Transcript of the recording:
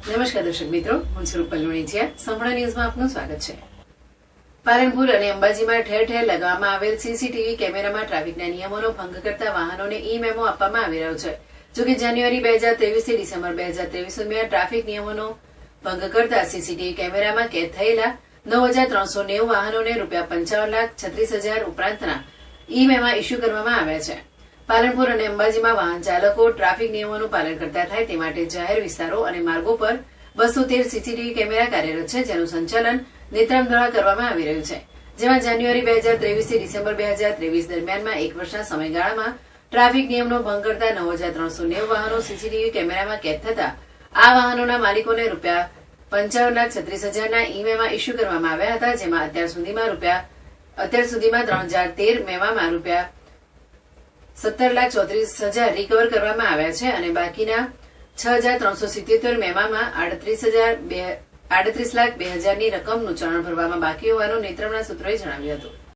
નમસ્કાર દર્શક મિત્રો, હું છું રૂપલ લુણીચિયા. સંપૂર્ણ ન્યૂઝમાં આપનું સ્વાગત છે. પાલનપુર અને અંબાજીમાં ઠેર ઠેર લગાવવામાં આવેલ સીસીટીવી કેમેરામાં ટ્રાફિકના નિયમોનો ભંગ કરતા વાહનોને ઈ મેમો આપવામાં આવી રહ્યો છે. જોકે જાન્યુઆરી 2023 થી ડિસેમ્બર 2023 સુધીમાં ટ્રાફિક નિયમોનો ભંગ કરતા સીસીટીવી કેમેરામાં કેદ થયેલા 9,390 વાહનોને ₹55,36,000 ઉપરાંતના ઈ મેમા ઇસ્યુ કરવામાં આવ્યા છે. પાલનપુર અને અંબાજીમાં વાહન ચાલકો ટ્રાફિક નિયમોનું પાલન કરતા થાય તે માટે જાહેર વિસ્તારો અને માર્ગો પર 213 સીસીટીવી કેમેરા કાર્યરત છે, જેનું સંચાલન નેત્રમ દ્વારા કરવામાં આવી રહ્યું છે. જેમાં જાન્યુઆરી 2023 થી ડિસેમ્બર 2023 દરમિયાનમાં એક વર્ષના સમયગાળામાં ટ્રાફિક નિયમનો ભંગ કરતા 9,390 વાહનો સીસીટીવી કેમેરામાં કેદ થતા આ વાહનોના માલિકોને ₹55,36,000 ઈ મેમા ઇસ્યુ કરવામાં આવ્યા હતા. જેમાં અત્યાર સુધીમાં 3013 મેમામાં ₹17,34,000 રિકવર કરવામાં આવ્યા છે અને બાકીના 6,377 મેમામાં 38,02,000 ની રકમનું ચલણ ભરવામાં બાકી હોવાનું નેત્રમના સૂત્રોએ જણાવ્યું હતું.